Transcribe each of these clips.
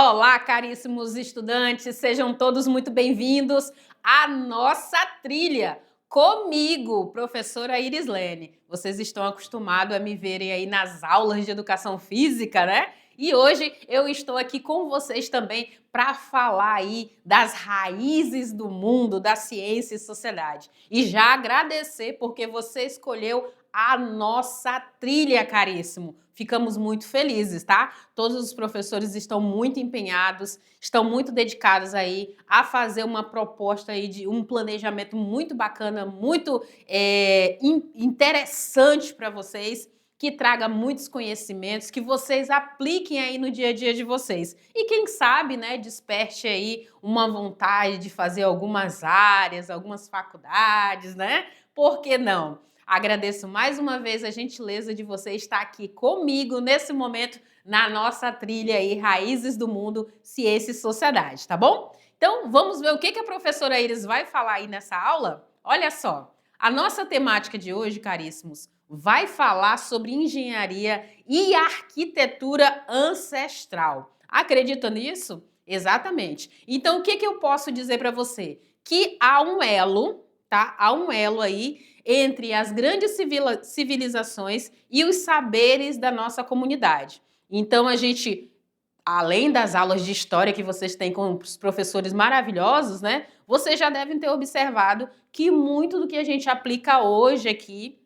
Olá, caríssimos estudantes, sejam todos muito bem-vindos à nossa trilha. Comigo, professora Irislene. Vocês estão acostumados a me verem aí nas aulas de educação física, né? E hoje eu estou aqui com vocês também para falar aí das raízes do mundo, da ciência e sociedade. E já agradecer porque você escolheu a nossa trilha, caríssimo. Ficamos muito felizes, tá? Todos os professores estão muito empenhados, estão muito dedicados aí a fazer uma proposta aí de um planejamento muito bacana, muito interessante para vocês, que traga muitos conhecimentos, que vocês apliquem aí no dia a dia de vocês. E quem sabe, né, desperte aí uma vontade de fazer algumas áreas, algumas faculdades, né? Por que não? Agradeço mais uma vez a gentileza de você estar aqui comigo nesse momento na nossa trilha aí, Raízes do Mundo, Ciência e Sociedade, tá bom? Então, vamos ver o que a professora Iris vai falar aí nessa aula? Olha só, a nossa temática de hoje, caríssimos, vai falar sobre engenharia e arquitetura ancestral. Acredita nisso? Exatamente. Então, o que eu posso dizer para você? Que há um elo, tá? Há um elo aí entre as grandes civilizações e os saberes da nossa comunidade. Então, a gente, além das aulas de história que vocês têm com os professores maravilhosos, né? Vocês já devem ter observado que muito do que a gente aplica hoje aqui,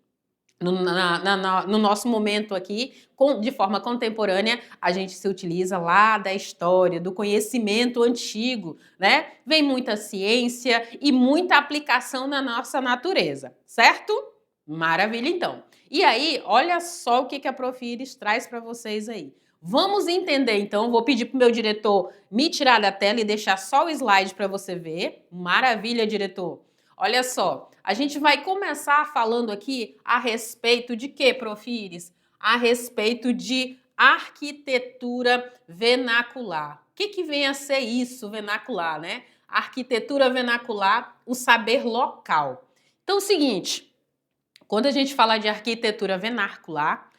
no nosso momento aqui, de forma contemporânea, a gente se utiliza lá da história, do conhecimento antigo, né? Vem muita ciência e muita aplicação na nossa natureza, certo? Maravilha, então. E aí, olha só o que a Prof. Iris traz para vocês aí. Vamos entender, então, vou pedir para o meu diretor me tirar da tela e deixar só o slide para você ver. Maravilha, diretor. Olha só, a gente vai começar falando aqui a respeito de quê, Prof. Iris? A respeito de arquitetura vernacular. O que vem a ser isso, vernacular, né? Arquitetura vernacular, o saber local. Então, é o seguinte, quando a gente fala de arquitetura vernacular,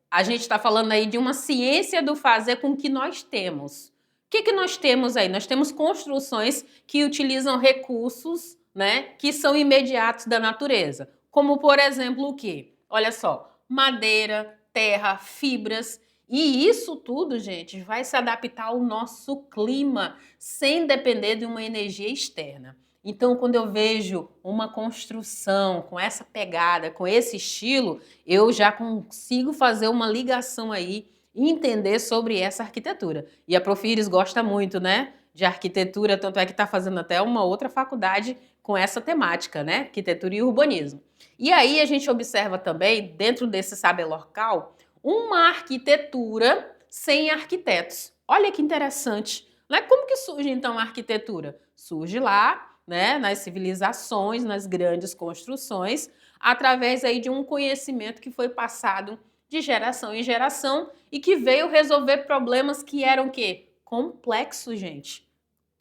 a gente está falando aí de uma ciência do fazer com o que nós temos. O que nós temos aí? Nós temos construções que utilizam recursos, né, que são imediatos da natureza. Como, por exemplo, o quê? Olha só, madeira, terra, fibras. E isso tudo, gente, vai se adaptar ao nosso clima, sem depender de uma energia externa. Então, quando eu vejo uma construção com essa pegada, com esse estilo, eu já consigo fazer uma ligação aí e entender sobre essa arquitetura. E a Prof. Iris gosta muito, né, de arquitetura, tanto é que está fazendo até uma outra faculdade com essa temática, né, arquitetura e urbanismo. E aí a gente observa também, dentro desse saber local, uma arquitetura sem arquitetos. Olha que interessante, né? Como que surge então a arquitetura? Surge lá, né, nas civilizações, nas grandes construções, através aí de um conhecimento que foi passado de geração em geração e que veio resolver problemas que eram o quê? Complexos, gente.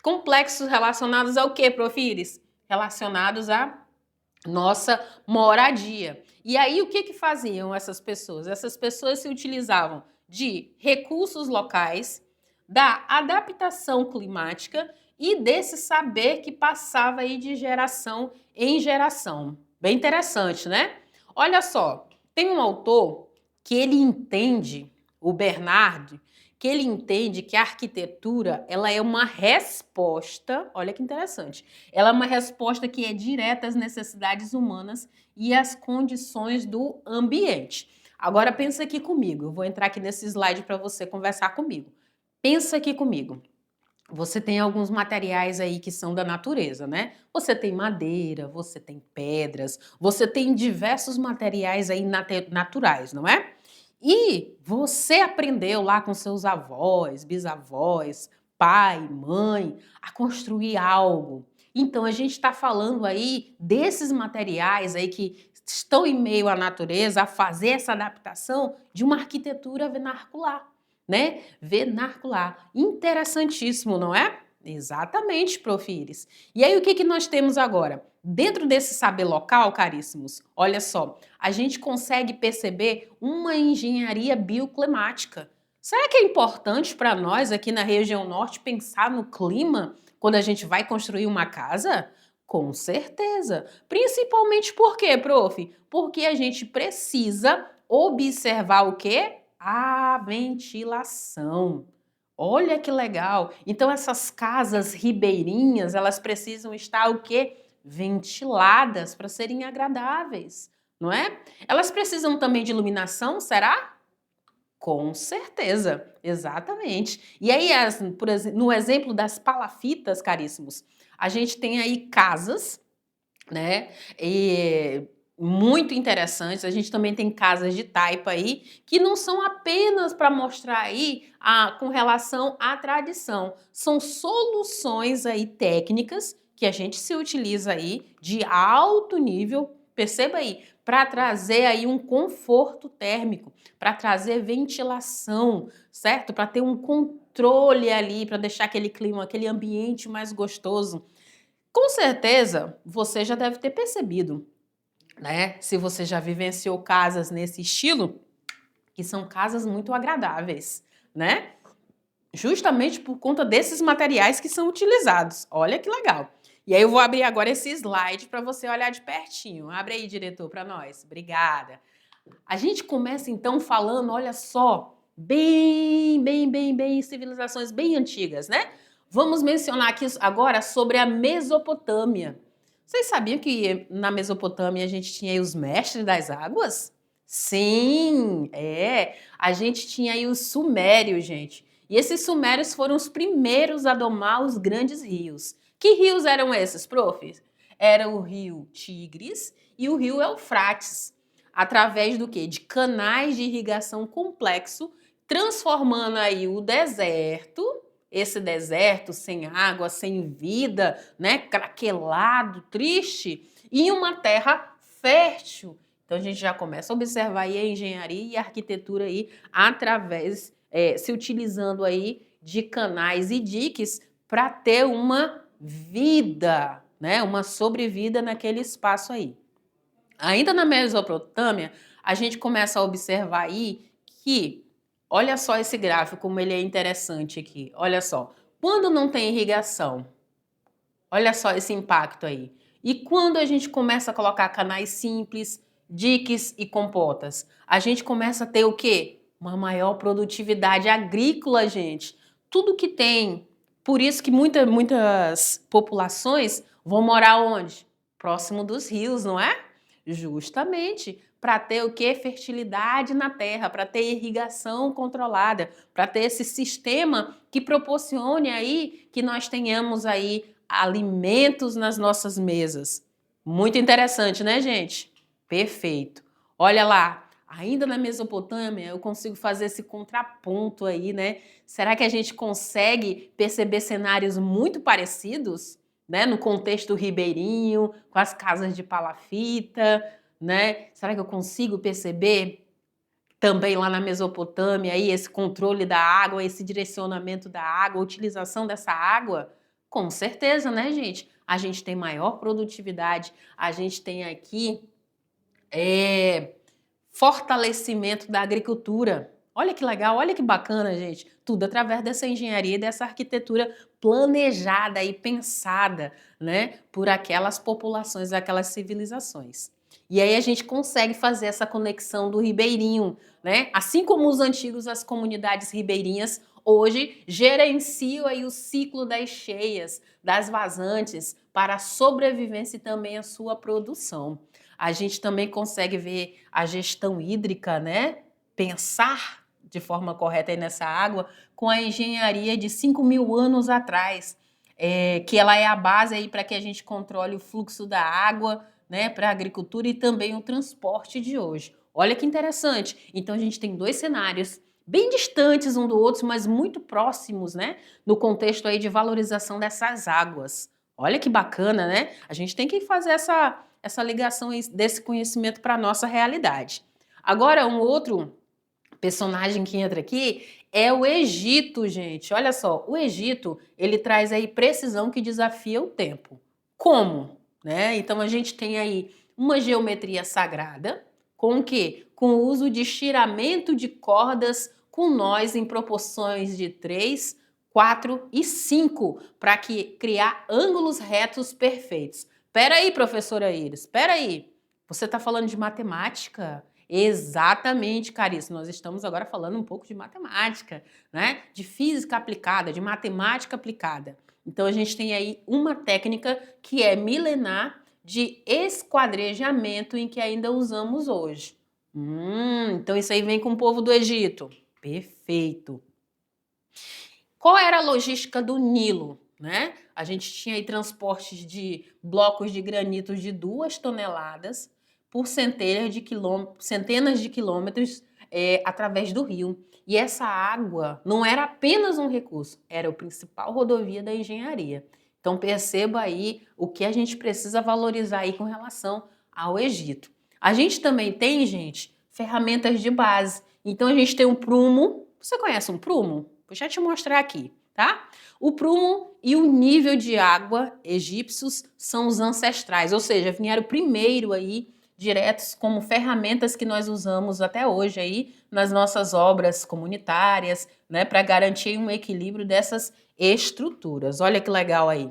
Complexos relacionados ao quê, Prof. Iris? Relacionados à nossa moradia. E aí, o que faziam essas pessoas? Essas pessoas se utilizavam de recursos locais, da adaptação climática e desse saber que passava aí de geração em geração. Bem interessante, né? Olha só, tem um autor que ele entende, o Bernard, que ele entende que a arquitetura, ela é uma resposta, olha que interessante, ela é uma resposta que é direta às necessidades humanas e às condições do ambiente. Agora pensa aqui comigo, eu vou entrar aqui nesse slide para você conversar comigo. Pensa aqui comigo. Você tem alguns materiais aí que são da natureza, né? Você tem madeira, você tem pedras, você tem diversos materiais aí naturais, não é? E você aprendeu lá com seus avós, bisavós, pai, mãe, a construir algo. Então a gente está falando aí desses materiais aí que estão em meio à natureza, a fazer essa adaptação de uma arquitetura vernacular, né? Vernacular. Interessantíssimo, não é? Exatamente, Prof. Iris. E aí o que nós temos agora? Dentro desse saber local, caríssimos, olha só, a gente consegue perceber uma engenharia bioclimática. Será que é importante para nós aqui na região norte pensar no clima quando a gente vai construir uma casa? Com certeza. Principalmente por quê, prof? Porque a gente precisa observar o quê? A ventilação. Olha que legal. Então essas casas ribeirinhas, elas precisam estar o quê? Ventiladas para serem agradáveis, não é? Elas precisam também de iluminação, será? Com certeza, exatamente. E aí, no exemplo das palafitas, caríssimos, a gente tem aí casas, né, muito interessantes. A gente também tem casas de taipa aí, que não são apenas para mostrar aí com relação à tradição. São soluções aí técnicas que a gente se utiliza aí de alto nível, perceba aí, para trazer aí um conforto térmico, para trazer ventilação, certo? Para ter um controle ali, para deixar aquele clima, aquele ambiente mais gostoso. Com certeza, você já deve ter percebido, né? Se você já vivenciou casas nesse estilo, que são casas muito agradáveis, né? Justamente por conta desses materiais que são utilizados. Olha que legal. E aí eu vou abrir agora esse slide para você olhar de pertinho. Abre aí, diretor, para nós. Obrigada. A gente começa então falando, olha só, bem civilizações bem antigas, né? Vamos mencionar aqui agora sobre a Mesopotâmia. Vocês sabiam que na Mesopotâmia a gente tinha aí os mestres das águas? Sim, a gente tinha aí os sumérios, gente. E esses sumérios foram os primeiros a domar os grandes rios. Que rios eram esses, prof? Era o rio Tigres e o rio Eufrates. Através do quê? De canais de irrigação complexo, transformando aí o deserto, esse deserto sem água, sem vida, né, craquelado, triste, em uma terra fértil. Então a gente já começa a observar aí a engenharia e a arquitetura aí através, se utilizando aí de canais e diques para ter uma vida, né, uma sobrevida naquele espaço aí. Ainda na Mesopotâmia, a gente começa a observar aí que, olha só esse gráfico, como ele é interessante aqui. Olha só, quando não tem irrigação, olha só esse impacto aí. E quando a gente começa a colocar canais simples, diques e compotas, a gente começa a ter o quê? Uma maior produtividade agrícola, gente. Tudo que tem. Por isso que muitas populações vão morar onde? Próximo dos rios, não é? Justamente para ter o que? Fertilidade na terra, para ter irrigação controlada, para ter esse sistema que proporcione aí que nós tenhamos aí alimentos nas nossas mesas. Muito interessante, né, gente? Perfeito. Olha lá, ainda na Mesopotâmia eu consigo fazer esse contraponto aí, né? Será que a gente consegue perceber cenários muito parecidos? Né, no contexto ribeirinho, com as casas de palafita, né? Será que eu consigo perceber também lá na Mesopotâmia aí esse controle da água, esse direcionamento da água, a utilização dessa água? Com certeza, né, gente? A gente tem maior produtividade, a gente tem aqui fortalecimento da agricultura. Olha que legal, olha que bacana, gente. Tudo através dessa engenharia e dessa arquitetura planejada e pensada, né, por aquelas populações, aquelas civilizações. E aí a gente consegue fazer essa conexão do ribeirinho, né? Assim como os antigos, as comunidades ribeirinhas hoje gerenciam aí o ciclo das cheias, das vazantes para a sobrevivência e também a sua produção. A gente também consegue ver a gestão hídrica, né? Pensar de forma correta aí nessa água com a engenharia de 5.000 anos atrás, que ela é a base aí para que a gente controle o fluxo da água, né, para a agricultura e também o transporte de hoje. Olha que interessante. Então a gente tem dois cenários bem distantes um do outro, mas muito próximos, né, no contexto aí de valorização dessas águas. Olha que bacana, né? A gente tem que fazer essa ligação desse conhecimento para a nossa realidade. Agora, um outro personagem que entra aqui é o Egito, gente. Olha só, o Egito, ele traz aí precisão que desafia o tempo. Como? Né? Então, a gente tem aí uma geometria sagrada com o quê? Com o uso de estiramento de cordas com nós em proporções de 3, 4 e 5 para criar ângulos retos perfeitos. Espera aí, professora Iris, espera aí. Você está falando de matemática? Exatamente, Carice. Nós estamos agora falando um pouco de matemática, né? De física aplicada, de matemática aplicada. Então, a gente tem aí uma técnica que é milenar de esquadrejamento em que ainda usamos hoje. Então isso aí vem com o povo do Egito. Perfeito. Qual era a logística do Nilo, né? A gente tinha aí transportes de blocos de granito de 2 toneladas por centenas de quilômetros através do rio. E essa água não era apenas um recurso, era a principal rodovia da engenharia. Então perceba aí o que a gente precisa valorizar aí com relação ao Egito. A gente também tem, gente, ferramentas de base. Então a gente tem um prumo. Você conhece um prumo? Vou já te mostrar aqui, tá? O prumo e o nível de água egípcios são os ancestrais, ou seja, vieram primeiro aí diretos como ferramentas que nós usamos até hoje aí nas nossas obras comunitárias, né, para garantir um equilíbrio dessas estruturas. Olha que legal aí.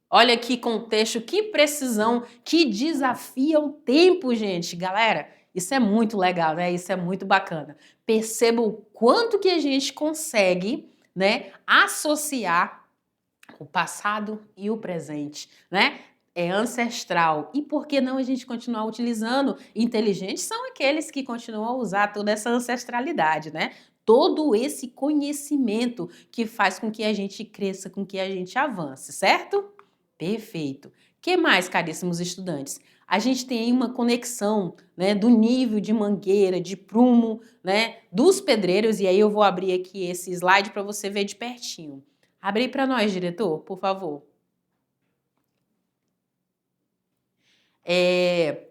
Olha que contexto, que precisão, que desafia o tempo, gente. Galera, isso é muito legal, né? Isso é muito bacana. Perceba o quanto que a gente consegue, né, associar o passado e o presente, né? É ancestral. E por que não a gente continuar utilizando? Inteligentes são aqueles que continuam a usar toda essa ancestralidade, né? Todo esse conhecimento que faz com que a gente cresça, com que a gente avance, certo? Perfeito. Que mais, caríssimos estudantes? A gente tem aí uma conexão, né, do nível de mangueira, de prumo, né, dos pedreiros, e aí eu vou abrir aqui esse slide para você ver de pertinho. Abre aí para nós, diretor, por favor.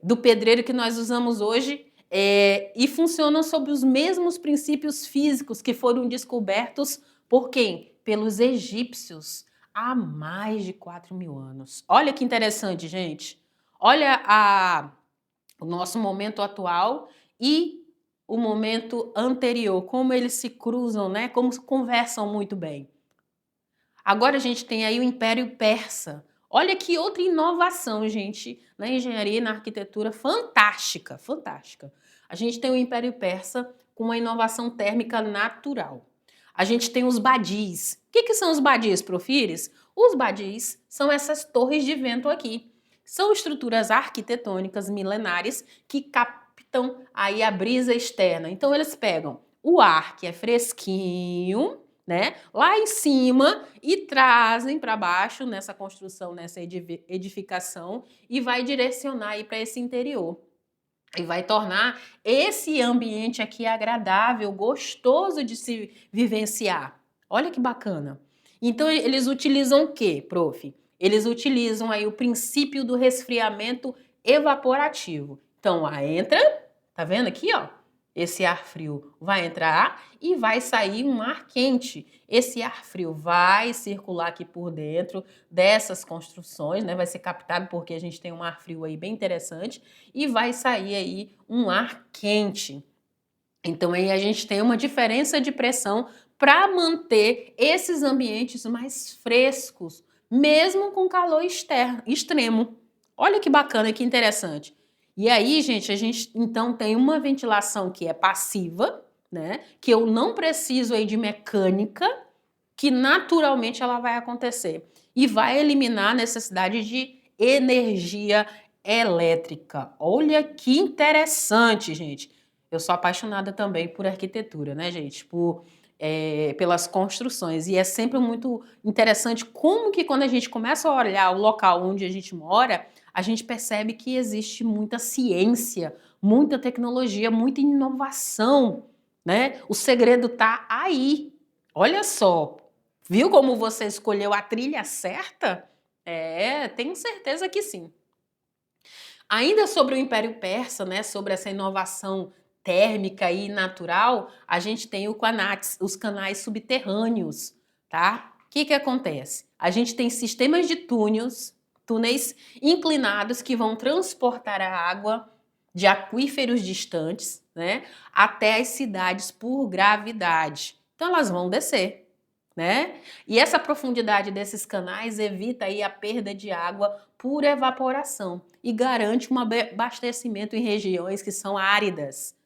Do pedreiro que nós usamos hoje e funcionam sob os mesmos princípios físicos que foram descobertos por quem? Pelos egípcios há mais de 4.000 anos. Olha que interessante, gente. Olha o nosso momento atual e o momento anterior, como eles se cruzam, né? Como conversam muito bem. Agora a gente tem aí o Império Persa. Olha que outra inovação, gente, na engenharia e na arquitetura fantástica, fantástica. A gente tem o Império Persa com uma inovação térmica natural. A gente tem os badis. O que são os badis, Profires? Os badis são essas torres de vento aqui. São estruturas arquitetônicas milenares que captam aí a brisa externa. Então eles pegam o ar que é fresquinho, né, lá em cima e trazem para baixo nessa construção, nessa edificação e vai direcionar aí para esse interior. E vai tornar esse ambiente aqui agradável, gostoso de se vivenciar. Olha que bacana. Então eles utilizam o quê, prof? Eles utilizam aí o princípio do resfriamento evaporativo. Então, entra, tá vendo aqui, ó? Esse ar frio vai entrar e vai sair um ar quente. Esse ar frio vai circular aqui por dentro dessas construções, né? Vai ser captado porque a gente tem um ar frio aí bem interessante e vai sair aí um ar quente. Então aí a gente tem uma diferença de pressão para manter esses ambientes mais frescos, mesmo com calor extremo. Olha que bacana, que interessante. E aí, gente, a gente então tem uma ventilação que é passiva, né? Que eu não preciso aí de mecânica, que naturalmente ela vai acontecer. E vai eliminar a necessidade de energia elétrica. Olha que interessante, gente. Eu sou apaixonada também por arquitetura, né, gente? Pelas construções. E é sempre muito interessante como que quando a gente começa a olhar o local onde a gente mora, a gente percebe que existe muita ciência, muita tecnologia, muita inovação, né? O segredo está aí. Olha só, viu como você escolheu a trilha certa? Tenho certeza que sim. Ainda sobre o Império Persa, né, sobre essa inovação térmica e natural, a gente tem os canais subterrâneos, tá? O que acontece? A gente tem sistemas de túneis inclinados que vão transportar a água de aquíferos distantes, né, até as cidades por gravidade. Então elas vão descer, né? E essa profundidade desses canais evita aí a perda de água por evaporação e garante um abastecimento em regiões que são áridas,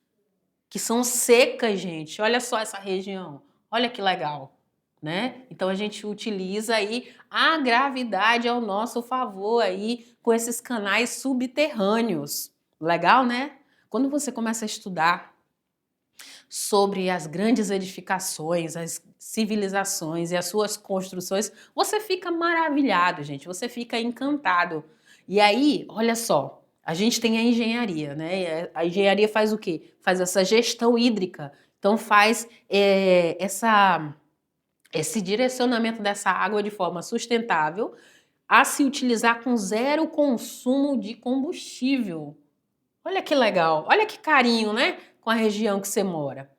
que são secas, gente. Olha só essa região. Olha que legal, né? Então a gente utiliza aí a gravidade ao nosso favor aí com esses canais subterrâneos. Legal, né? Quando você começa a estudar sobre as grandes edificações, as civilizações e as suas construções, você fica maravilhado, gente, você fica encantado. E aí, olha só, a gente tem a engenharia, né? A engenharia faz o quê? Faz essa gestão hídrica, então faz esse direcionamento dessa água de forma sustentável a se utilizar com zero consumo de combustível. Olha que legal, olha que carinho, né? Com a região que você mora.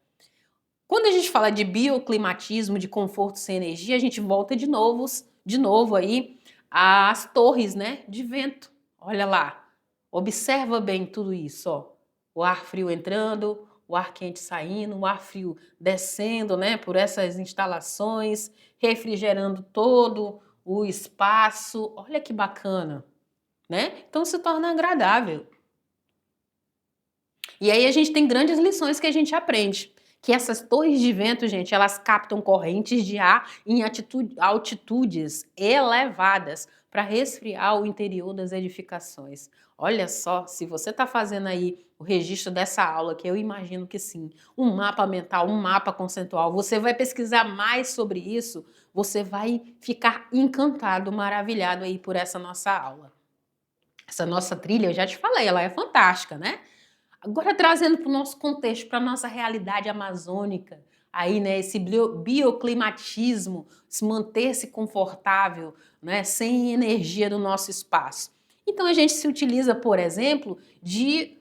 Quando a gente fala de bioclimatismo, de conforto sem energia, a gente volta de novo aí às torres, né, de vento. Olha lá, observa bem tudo isso, ó. O ar frio entrando, o ar quente saindo, o ar frio descendo, né, por essas instalações, refrigerando todo o espaço. Olha que bacana, né? Então se torna agradável. E aí a gente tem grandes lições que a gente aprende. Que essas torres de vento, gente, elas captam correntes de ar em altitudes elevadas para resfriar o interior das edificações. Olha só, se você está fazendo aí o registro dessa aula, que eu imagino que sim, um mapa mental, um mapa conceitual, você vai pesquisar mais sobre isso, você vai ficar encantado, maravilhado aí por essa nossa aula. Essa nossa trilha, eu já te falei, ela é fantástica, né? Agora trazendo para o nosso contexto, para a nossa realidade amazônica, aí, né, esse bioclimatismo, se manter-se confortável, né, sem energia do nosso espaço. Então a gente se utiliza, por exemplo, de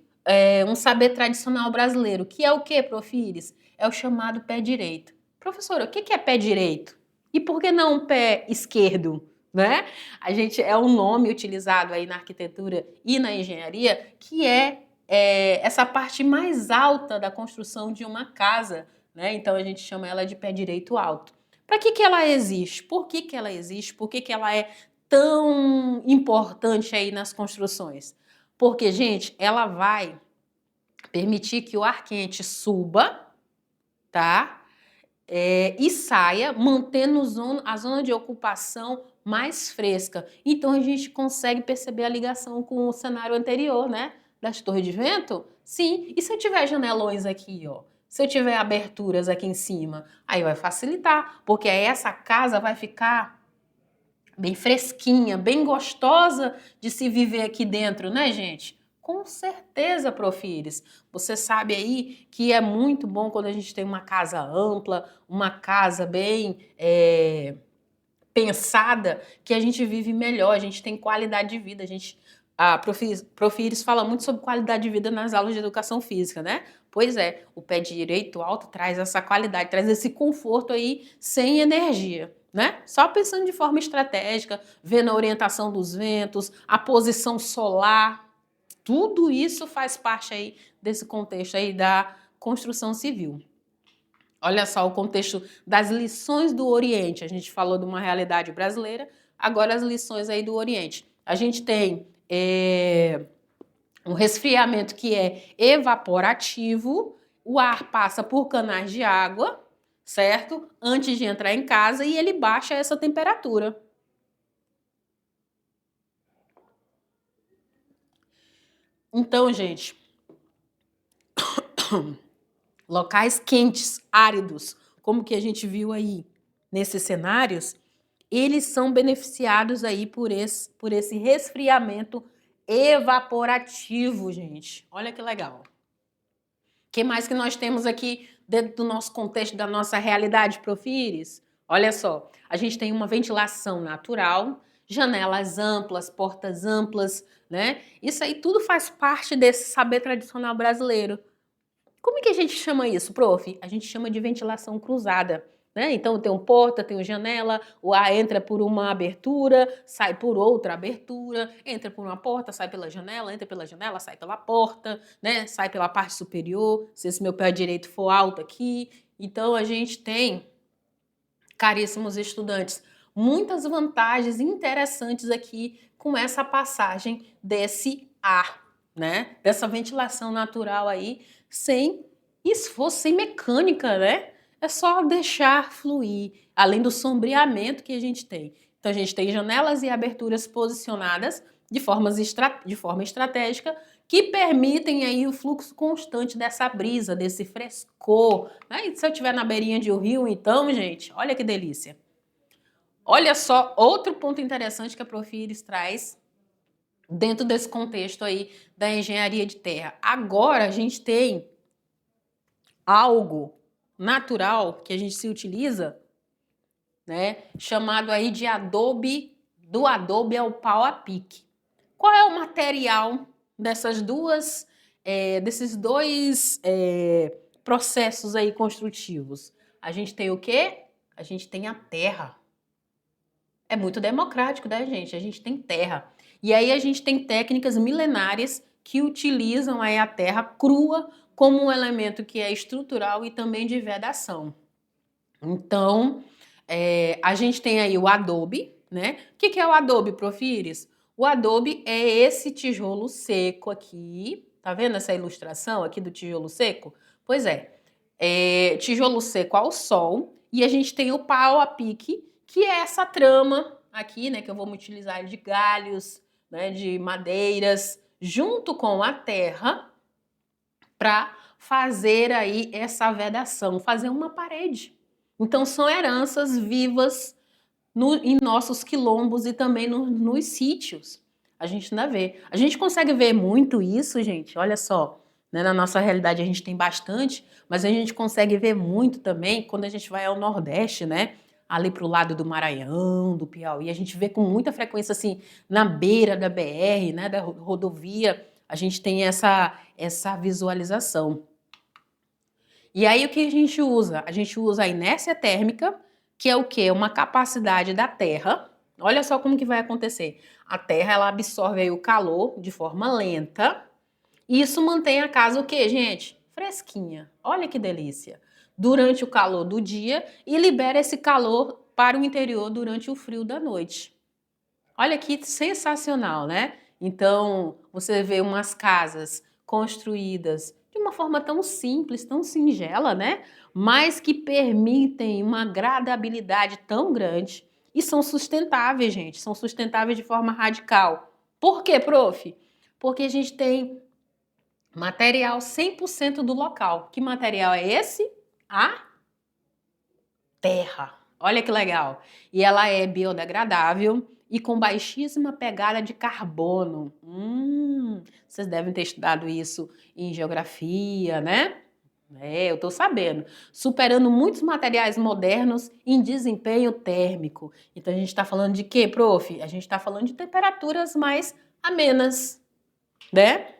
um saber tradicional brasileiro, que é o que, Profires? É o chamado pé direito. Professora, o que é pé direito? E por que não pé esquerdo? Né? A gente é um nome utilizado aí na arquitetura e na engenharia que essa parte mais alta da construção de uma casa, né? Então a gente chama ela de pé direito alto. Para que ela existe? Por que ela existe? Por que ela é tão importante aí nas construções? Porque, gente, ela vai permitir que o ar quente suba, tá? E saia, mantendo a zona de ocupação mais fresca. Então a gente consegue perceber a ligação com o cenário anterior, né? Das torres de vento? Sim. E se eu tiver janelões aqui, ó? Se eu tiver aberturas aqui em cima, aí vai facilitar, porque aí essa casa vai ficar bem fresquinha, bem gostosa de se viver aqui dentro, né, gente? Com certeza, Profires. Você sabe aí que é muito bom quando a gente tem uma casa ampla, uma casa bem pensada, que a gente vive melhor, a gente tem qualidade de vida. A Profires fala muito sobre qualidade de vida nas aulas de educação física, né? Pois é, o pé direito alto traz essa qualidade, traz esse conforto aí sem energia, né? Só pensando de forma estratégica, vendo a orientação dos ventos, a posição solar, tudo isso faz parte aí desse contexto aí da construção civil. Olha só o contexto das lições do Oriente. A gente falou de uma realidade brasileira, agora as lições aí do Oriente. A gente tem um resfriamento que é evaporativo, o ar passa por canais de água, certo? Antes de entrar em casa e ele baixa essa temperatura. Então, gente, locais quentes, áridos, como que a gente viu aí nesses cenários, eles são beneficiados aí por esse resfriamento evaporativo, gente. Olha que legal. O que mais que nós temos aqui dentro do nosso contexto, da nossa realidade, Profires? Olha só, a gente tem uma ventilação natural, janelas amplas, portas amplas, né? Isso aí tudo faz parte desse saber tradicional brasileiro. Como que a gente chama isso, prof? A gente chama de ventilação cruzada. né? Então tem um porta, tem uma janela, o ar entra por uma abertura, sai por outra abertura, entra por uma porta, sai pela janela, entra pela janela, sai pela porta, né? Sai pela parte superior, se esse meu pé direito for alto aqui. Então a gente tem, caríssimos estudantes, muitas vantagens interessantes aqui com essa passagem desse ar, né? Dessa ventilação natural aí, sem esforço, sem mecânica, né? É só deixar fluir, além do sombreamento que a gente tem. Então a gente tem janelas e aberturas posicionadas de forma estratégica que permitem aí o fluxo constante dessa brisa, desse frescor. Né? E se eu estiver na beirinha de um rio, então, gente, olha que delícia. Olha só, outro ponto interessante que a Profires traz dentro desse contexto aí da engenharia de terra. Agora a gente tem algo natural que a gente se utiliza, né, chamado aí de adobe, do adobe ao pau a pique. Qual é o material desses dois processos aí construtivos? A gente tem o quê? A gente tem a terra. É muito democrático, né, gente? A gente tem terra. E aí a gente tem técnicas milenárias que utilizam aí a terra crua como um elemento que é estrutural e também de vedação. Então, a gente tem aí o adobe, né? O que é o adobe, Profires? O adobe é esse tijolo seco aqui. Tá vendo essa ilustração aqui do tijolo seco? Pois é tijolo seco ao sol. E a gente tem o pau a pique, que é essa trama aqui, né? Que eu vou utilizar de galhos, né? De madeiras, junto com a terra, para fazer aí essa vedação, fazer uma parede. Então são heranças vivas em nossos quilombos e também nos sítios. A gente ainda vê. A gente consegue ver muito isso, gente, olha só. Né? Na nossa realidade a gente tem bastante, mas a gente consegue ver muito também quando a gente vai ao Nordeste, né? Ali para o lado do Maranhão, do Piauí, a gente vê com muita frequência assim, na beira da BR, né? Da rodovia, a gente tem essa visualização. E aí o que a gente usa? A gente usa a inércia térmica, que é o quê? Uma capacidade da Terra. Olha só como que vai acontecer. A Terra, ela absorve aí o calor de forma lenta. E isso mantém a casa o quê, gente? Fresquinha. Olha que delícia. Durante o calor do dia e libera esse calor para o interior durante o frio da noite. Olha que sensacional, né? Então, você vê umas casas construídas de uma forma tão simples, tão singela, né? Mas que permitem uma agradabilidade tão grande e são sustentáveis, gente. São sustentáveis de forma radical. Por quê, prof? Porque a gente tem material 100% do local. Que material é esse? A terra. Olha que legal. E ela é biodegradável e com baixíssima pegada de carbono. Vocês devem ter estudado isso em geografia, né? Eu tô sabendo. Superando muitos materiais modernos em desempenho térmico. Então a gente está falando de quê, prof? A gente está falando de temperaturas mais amenas, né?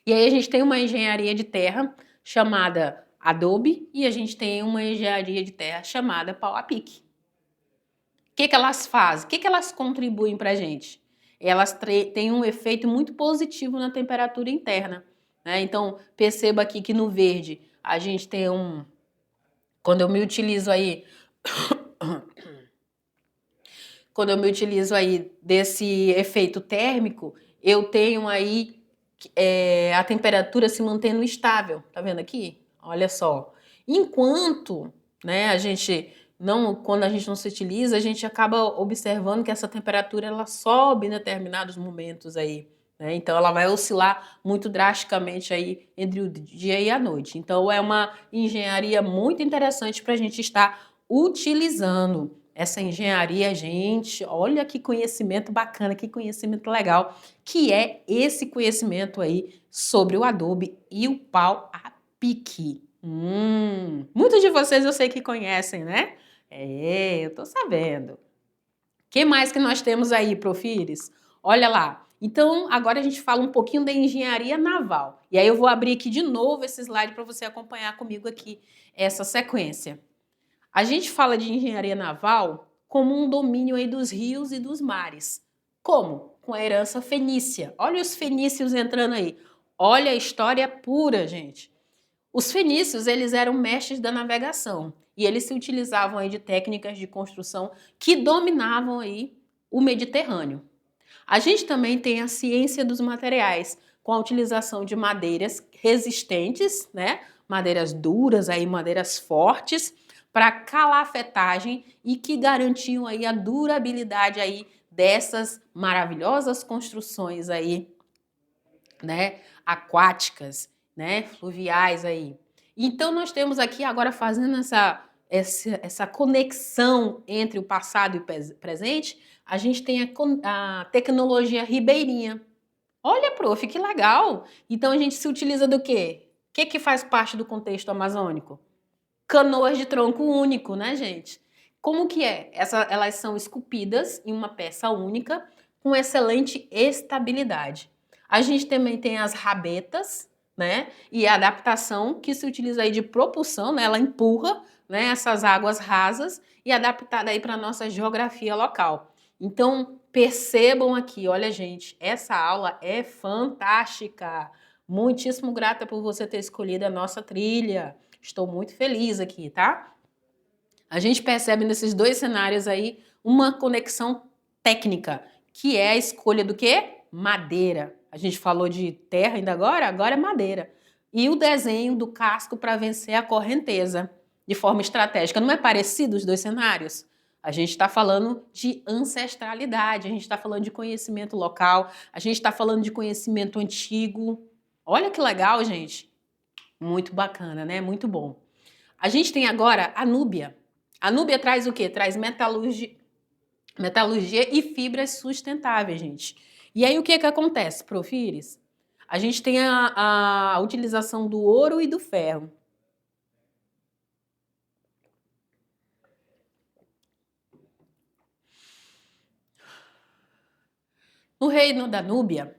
E aí a gente tem uma engenharia de terra chamada adobe e a gente tem uma engenharia de terra chamada pau a pique. O que elas fazem? O que elas contribuem para a gente? Elas têm um efeito muito positivo na temperatura interna. Né? Então, perceba aqui que no verde a gente tem Quando eu me utilizo aí... Quando eu me utilizo aí desse efeito térmico, eu tenho aí a temperatura se mantendo estável. Tá vendo aqui? Olha só. Enquanto, né, quando a gente não se utiliza, a gente acaba observando que essa temperatura ela sobe em determinados momentos aí. Né? Então ela vai oscilar muito drasticamente aí entre o dia e a noite. Então é uma engenharia muito interessante para a gente estar utilizando. Essa engenharia, gente, olha que conhecimento bacana, que conhecimento legal, que é esse conhecimento aí sobre o adobe e o pau a pique. Muitos de vocês eu sei que conhecem, né? Eu tô sabendo. O que mais que nós temos aí, Profires? Olha lá. Então, agora a gente fala um pouquinho da engenharia naval. E aí eu vou abrir aqui de novo esse slide para você acompanhar comigo aqui essa sequência. A gente fala de engenharia naval como um domínio aí dos rios e dos mares. Como? Com a herança fenícia. Olha os fenícios entrando aí. Olha a história pura, gente. Os fenícios, eles eram mestres da navegação e eles se utilizavam aí de técnicas de construção que dominavam aí o Mediterrâneo. A gente também tem a ciência dos materiais, com a utilização de madeiras resistentes, né? Madeiras duras, aí, madeiras fortes, para calafetagem e que garantiam aí a durabilidade aí dessas maravilhosas construções aí, né? Aquáticas, né? Fluviais aí. Então nós temos aqui agora fazendo essa conexão entre o passado e o presente, a gente tem a tecnologia ribeirinha. Olha, prof, que legal! Então a gente se utiliza do quê? O que faz parte do contexto amazônico? Canoas de tronco único, né, gente? Como que é? Elas são esculpidas em uma peça única com excelente estabilidade. A gente também tem as rabetas, né? E a adaptação que se utiliza aí de propulsão, né? Ela empurra, né, essas águas rasas e adaptada aí para a nossa geografia local. Então, percebam aqui, olha, gente, essa aula é fantástica. Muitíssimo grata por você ter escolhido a nossa trilha. Estou muito feliz aqui, tá? A gente percebe nesses dois cenários aí uma conexão técnica, que é a escolha do quê? Madeira. A gente falou de terra ainda agora é madeira. E o desenho do casco para vencer a correnteza de forma estratégica. Não é parecido os dois cenários? A gente está falando de ancestralidade, a gente está falando de conhecimento local, a gente está falando de conhecimento antigo. Olha que legal, gente. Muito bacana, né? Muito bom. A gente tem agora a Núbia. A Núbia traz o quê? Traz metalurgia e fibras sustentáveis, gente. E aí o que acontece, Prof. Iris? A gente tem a utilização do ouro e do ferro. No reino da Núbia,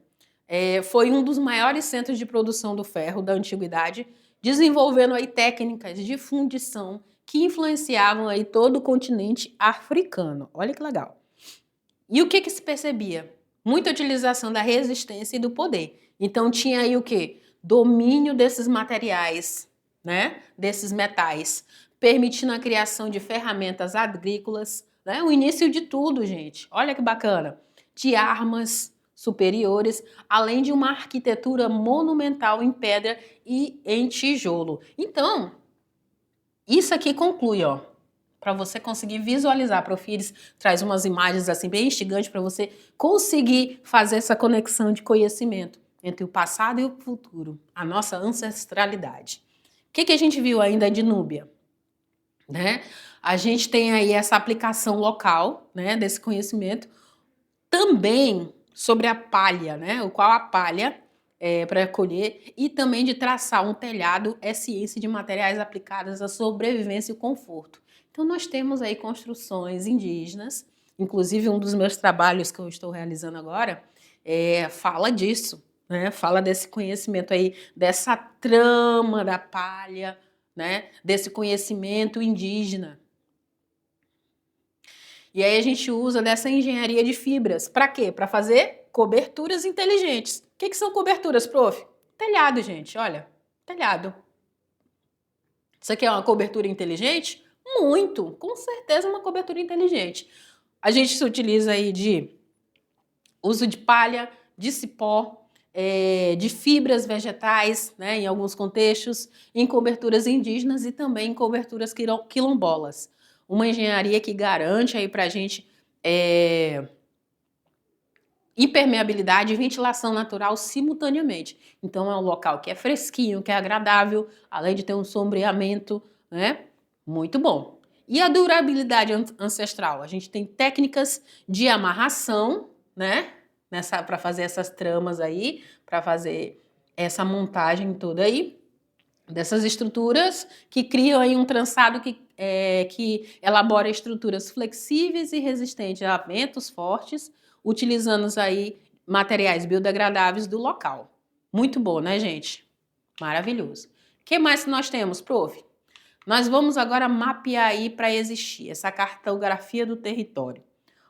foi um dos maiores centros de produção do ferro da antiguidade, desenvolvendo aí técnicas de fundição que influenciavam aí todo o continente africano. Olha que legal. E o que se percebia? Muita utilização da resistência e do poder. Então tinha aí o quê? Domínio desses materiais, né? Desses metais, permitindo a criação de ferramentas agrícolas, né? O início de tudo, gente. Olha que bacana. De armas superiores, além de uma arquitetura monumental em pedra e em tijolo. Então, isso aqui conclui, ó, para você conseguir visualizar. Prof. Iris traz umas imagens assim bem instigantes para você conseguir fazer essa conexão de conhecimento entre o passado e o futuro, a nossa ancestralidade. O que a gente viu ainda de Núbia? Né? A gente tem aí essa aplicação local, né, desse conhecimento, também sobre a palha, né, o qual a palha para colher, e também de traçar um telhado é ciência de materiais aplicadas à sobrevivência e conforto. Então nós temos aí construções indígenas, inclusive um dos meus trabalhos que eu estou realizando agora fala disso, né? Fala desse conhecimento aí, dessa trama da palha, né? Desse conhecimento indígena. E aí a gente usa dessa engenharia de fibras. Para quê? Para fazer coberturas inteligentes. O que são coberturas, prof? Telhado, gente, olha. Telhado. Isso aqui é uma cobertura inteligente? Muito, com certeza uma cobertura inteligente. A gente se utiliza aí de uso de palha, de cipó, de fibras vegetais, né, em alguns contextos, em coberturas indígenas e também em coberturas quilombolas. Uma engenharia que garante aí para a gente impermeabilidade e ventilação natural simultaneamente. Então é um local que é fresquinho, que é agradável, além de ter um sombreamento, né? Muito bom. E a durabilidade ancestral? A gente tem técnicas de amarração, né? Para fazer essas tramas aí, para fazer essa montagem toda aí, dessas estruturas que criam aí um trançado que elabora estruturas flexíveis e resistentes a ventos fortes, utilizando aí materiais biodegradáveis do local. Muito bom, né, gente? Maravilhoso. O que mais que nós temos, prof? Nós vamos agora mapear aí para existir essa cartografia do território.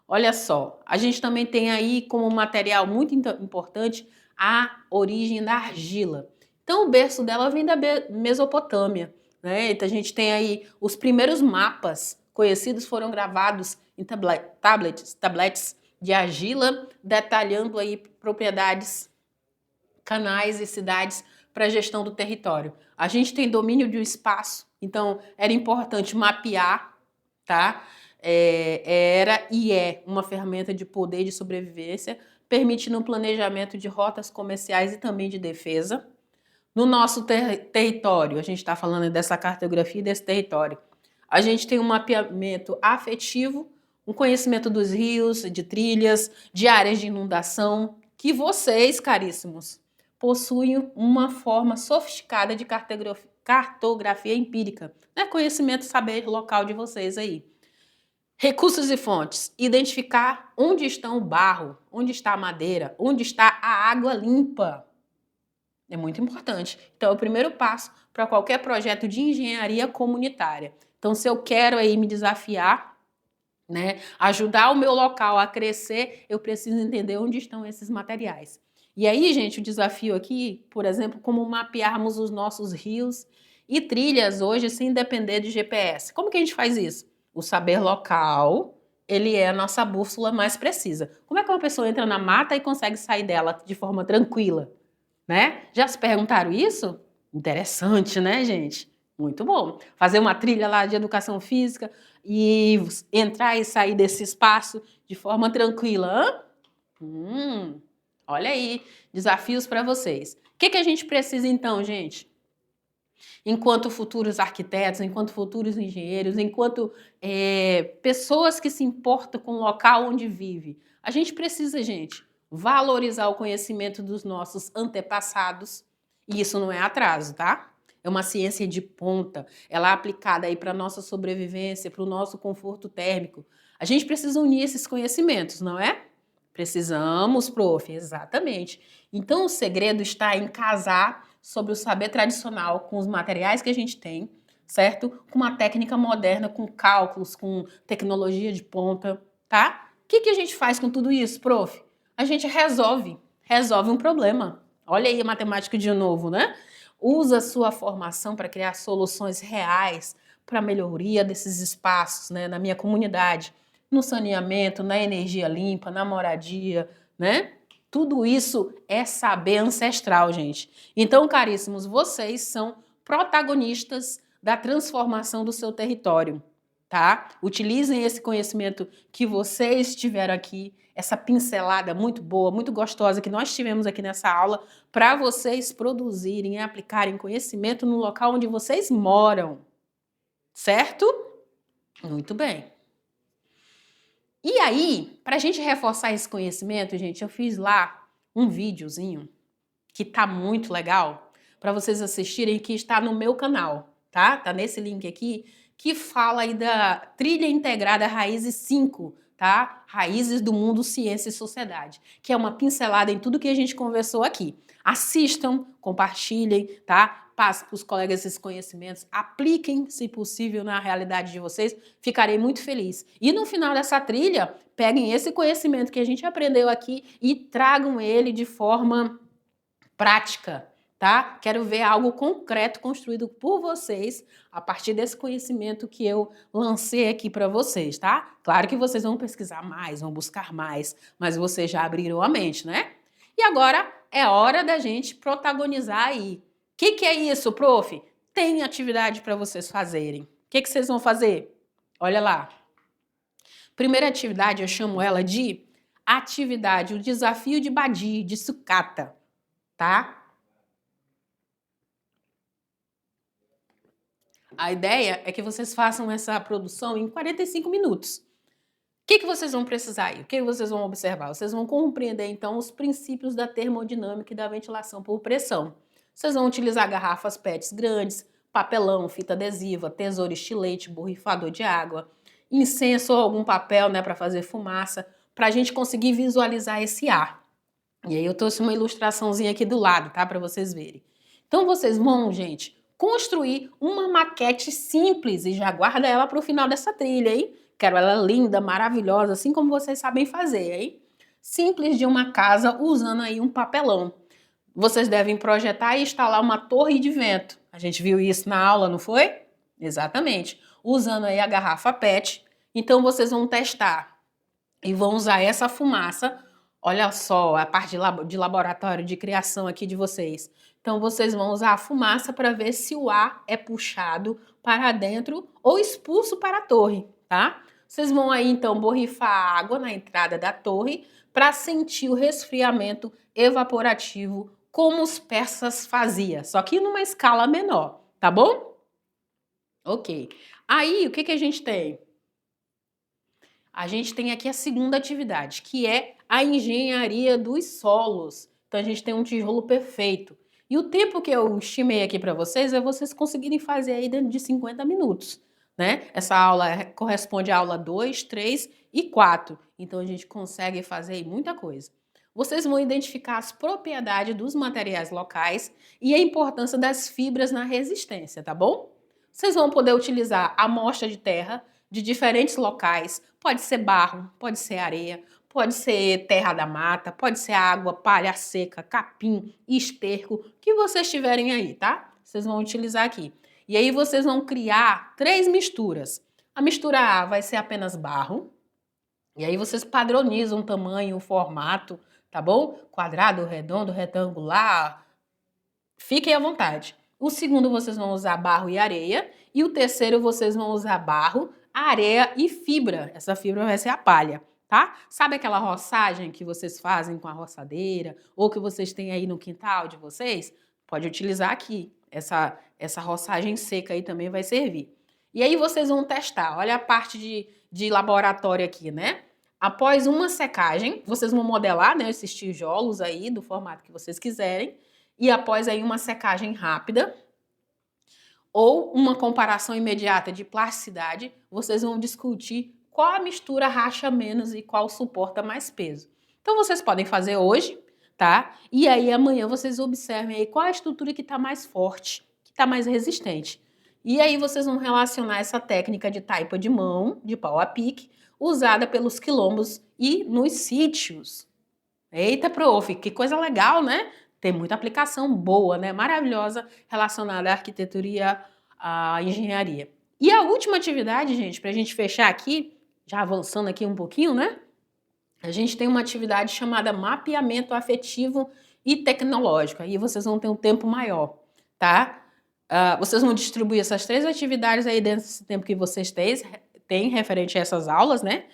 Olha só, a gente também tem aí como material muito importante a origem da argila. Então o berço dela vem da Mesopotâmia, né? Então a gente tem aí os primeiros mapas conhecidos foram gravados em tablets de argila, detalhando aí propriedades, canais e cidades para a gestão do território. A gente tem domínio de um espaço, então era importante mapear, tá? Era e é uma ferramenta de poder e de sobrevivência, permitindo um planejamento de rotas comerciais e também de defesa. No nosso território, a gente está falando dessa cartografia desse território, a gente tem um mapeamento afetivo, um conhecimento dos rios, de trilhas, de áreas de inundação, que vocês, caríssimos, possuem uma forma sofisticada de cartografia empírica, né? Conhecimento, saber local de vocês aí. Recursos e fontes. Identificar onde está o barro, onde está a madeira, onde está a água limpa. É muito importante. Então, é o primeiro passo para qualquer projeto de engenharia comunitária. Então, se eu quero aí me desafiar, né, ajudar o meu local a crescer, eu preciso entender onde estão esses materiais. E aí, gente, o desafio aqui, por exemplo, como mapearmos os nossos rios e trilhas hoje sem depender de GPS. Como que a gente faz isso? O saber local, ele é a nossa bússola mais precisa. Como é que uma pessoa entra na mata e consegue sair dela de forma tranquila? Né? Já se perguntaram isso? Interessante, né, gente? Muito bom. Fazer uma trilha lá de educação física e entrar e sair desse espaço de forma tranquila. Olha aí, desafios para vocês. O que a gente precisa então, gente? Enquanto futuros arquitetos, enquanto futuros engenheiros, enquanto pessoas que se importam com o local onde vive, a gente precisa, gente, valorizar o conhecimento dos nossos antepassados. E isso não é atraso, tá? É uma ciência de ponta. Ela é aplicada aí para a nossa sobrevivência, para o nosso conforto térmico. A gente precisa unir esses conhecimentos, não é? Precisamos, prof, exatamente. Então o segredo está em casar sobre o saber tradicional com os materiais que a gente tem, certo? Com uma técnica moderna, com cálculos, com tecnologia de ponta, tá? O que a gente faz com tudo isso, prof? A gente resolve um problema. Olha aí a matemática de novo, né? Usa a sua formação para criar soluções reais para a melhoria desses espaços, né, na minha comunidade, no saneamento, na energia limpa, na moradia, né? Tudo isso é saber ancestral, gente. Então, caríssimos, vocês são protagonistas da transformação do seu território, tá? Utilizem esse conhecimento que vocês tiveram aqui, essa pincelada muito boa, muito gostosa que nós tivemos aqui nessa aula, para vocês produzirem e aplicarem conhecimento no local onde vocês moram, certo? Muito bem. E aí, para a gente reforçar esse conhecimento, gente, eu fiz lá um videozinho que tá muito legal para vocês assistirem, que está no meu canal, tá? Tá nesse link aqui, que fala aí da trilha integrada Raízes 5, tá? Raízes do Mundo, Ciência e Sociedade, que é uma pincelada em tudo que a gente conversou aqui. Assistam, compartilhem, tá? Passem para os colegas esses conhecimentos, apliquem, se possível, na realidade de vocês, ficarei muito feliz. E no final dessa trilha, peguem esse conhecimento que a gente aprendeu aqui e tragam ele de forma prática, tá? Quero ver algo concreto construído por vocês a partir desse conhecimento que eu lancei aqui para vocês, tá? Claro que vocês vão pesquisar mais, vão buscar mais, mas vocês já abriram a mente, né? E agora é hora da gente protagonizar aí. O que é isso, prof? Tem atividade para vocês fazerem. O que vocês vão fazer? Olha lá. Primeira atividade, eu chamo ela de atividade, o desafio de Badi, de sucata, tá? A ideia é que vocês façam essa produção em 45 minutos. O que vocês vão precisar aí? O que vocês vão observar? Vocês vão compreender, então, os princípios da termodinâmica e da ventilação por pressão. Vocês vão utilizar garrafas PETs grandes, papelão, fita adesiva, tesouro estilete, borrifador de água, incenso ou algum papel, né, para fazer fumaça, para a gente conseguir visualizar esse ar. E aí eu trouxe uma ilustraçãozinha aqui do lado, tá, para vocês verem. Então vocês vão, gente, construir uma maquete simples e já guarda ela para o final dessa trilha, hein? Quero ela linda, maravilhosa, assim como vocês sabem fazer, hein? Simples de uma casa usando aí um papelão. Vocês devem projetar e instalar uma torre de vento. A gente viu isso na aula, não foi? Exatamente. Usando aí a garrafa PET. Então vocês vão testar e vão usar essa fumaça. Olha só a parte de laboratório de criação aqui de vocês. Então vocês vão usar a fumaça para ver se o ar é puxado para dentro ou expulso para a torre, tá? Vocês vão aí então borrifar água na entrada da torre para sentir o resfriamento evaporativo como os persas faziam, só que numa escala menor, tá bom? Ok. Aí, o que a gente tem? A gente tem aqui a segunda atividade, que é a engenharia dos solos. Então, a gente tem um tijolo perfeito. E o tempo que eu estimei aqui para vocês é vocês conseguirem fazer aí dentro de 50 minutos, né? Essa aula corresponde à aula 2, 3 e 4. Então, a gente consegue fazer aí muita coisa. Vocês vão identificar as propriedades dos materiais locais e a importância das fibras na resistência, tá bom? Vocês vão poder utilizar amostra de terra de diferentes locais. Pode ser barro, pode ser areia, pode ser terra da mata, pode ser água, palha seca, capim, esterco, o que vocês tiverem aí, tá? Vocês vão utilizar aqui. E aí vocês vão criar 3 misturas. A mistura A vai ser apenas barro. E aí vocês padronizam o tamanho, o formato, tá bom? Quadrado, redondo, retangular. Fiquem à vontade. O segundo vocês vão usar barro e areia. E o terceiro vocês vão usar barro, areia e fibra. Essa fibra vai ser a palha, tá? Sabe aquela roçagem que vocês fazem com a roçadeira? Ou que vocês têm aí no quintal de vocês? Pode utilizar aqui. Essa roçagem seca aí também vai servir. E aí vocês vão testar. Olha a parte de laboratório aqui, né? Após uma secagem, vocês vão modelar, né, esses tijolos aí do formato que vocês quiserem. E após aí uma secagem rápida ou uma comparação imediata de plasticidade, vocês vão discutir qual a mistura racha menos e qual suporta mais peso. Então vocês podem fazer hoje, tá? E aí amanhã vocês observem aí qual a estrutura que está mais forte, que está mais resistente. E aí vocês vão relacionar essa técnica de taipa de mão, de pau a pique, usada pelos quilombos e nos sítios. Eita, prof, que coisa legal, né? Tem muita aplicação boa, né? Maravilhosa relacionada à arquitetura e à engenharia. E a última atividade, gente, para a gente fechar aqui, já avançando aqui um pouquinho, né? A gente tem uma atividade chamada mapeamento afetivo e tecnológico. Aí vocês vão ter um tempo maior, tá? Vocês vão distribuir essas 3 atividades aí dentro desse tempo que vocês têm referente a essas aulas, né?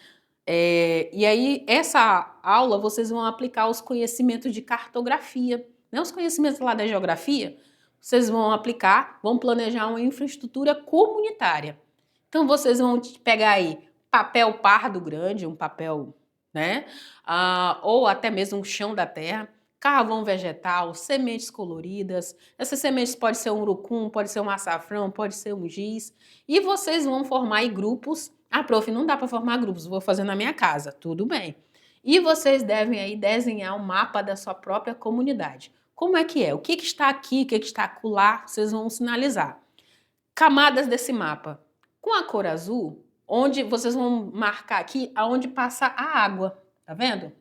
E aí, essa aula, vocês vão aplicar os conhecimentos de cartografia, né? Os conhecimentos lá da geografia, vocês vão aplicar, vão planejar uma infraestrutura comunitária. Então, vocês vão pegar aí papel pardo grande, um papel, né? Ou até mesmo um chão da terra, carvão vegetal, sementes coloridas. Essas sementes pode ser um urucum, pode ser um açafrão, pode ser um giz. E vocês vão formar aí grupos. Prof, não dá para formar grupos, vou fazer na minha casa. Tudo bem. E vocês devem aí desenhar um mapa da sua própria comunidade. Como é que é? O que está aqui, o que está acolá, vocês vão sinalizar. Camadas desse mapa. Com a cor azul, onde vocês vão marcar aqui aonde passa a água. Tá vendo?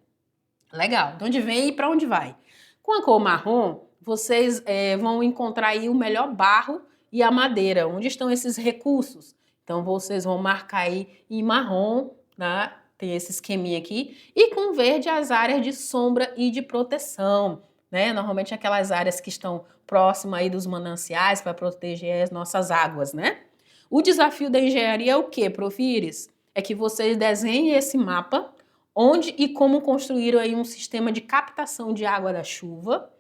Legal. De onde vem e para onde vai. Com a cor marrom, vocês vão encontrar aí o melhor barro e a madeira. Onde estão esses recursos? Então, vocês vão marcar aí em marrom, né? Tem esse esqueminha aqui. E com verde as áreas de sombra e de proteção, né? Normalmente aquelas áreas que estão próximas aí dos mananciais para proteger as nossas águas, né? O desafio da engenharia é o quê, Prof. Iris? É que vocês desenhem esse mapa onde e como construíram aí um sistema de captação de água da chuva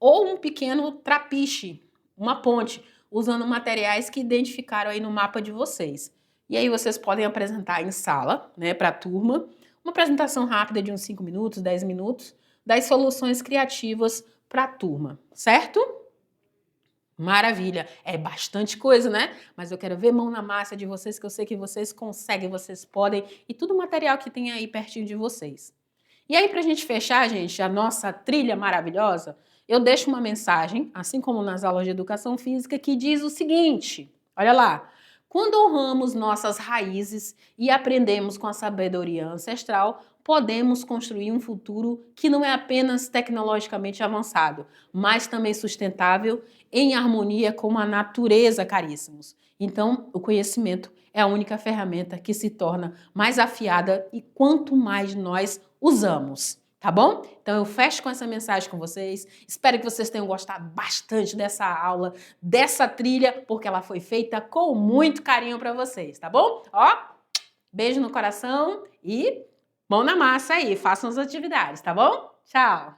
ou um pequeno trapiche, uma ponte, usando materiais que identificaram aí no mapa de vocês. E aí vocês podem apresentar em sala, né, para a turma, uma apresentação rápida de uns 5 minutos, 10 minutos, das soluções criativas para a turma, certo? Maravilha, é bastante coisa, né? Mas eu quero ver mão na massa de vocês, que eu sei que vocês conseguem, vocês podem, e tudo o material que tem aí pertinho de vocês. E aí, pra gente fechar, gente, a nossa trilha maravilhosa, eu deixo uma mensagem, assim como nas aulas de educação física, que diz o seguinte, olha lá, quando honramos nossas raízes e aprendemos com a sabedoria ancestral, podemos construir um futuro que não é apenas tecnologicamente avançado, mas também sustentável, em harmonia com a natureza, caríssimos. Então, o conhecimento é a única ferramenta que se torna mais afiada e quanto mais nós usamos. Tá bom? Então eu fecho com essa mensagem com vocês. Espero que vocês tenham gostado bastante dessa aula, dessa trilha, porque ela foi feita com muito carinho para vocês, tá bom? Ó, beijo no coração e mão na massa aí, façam as atividades, tá bom? Tchau!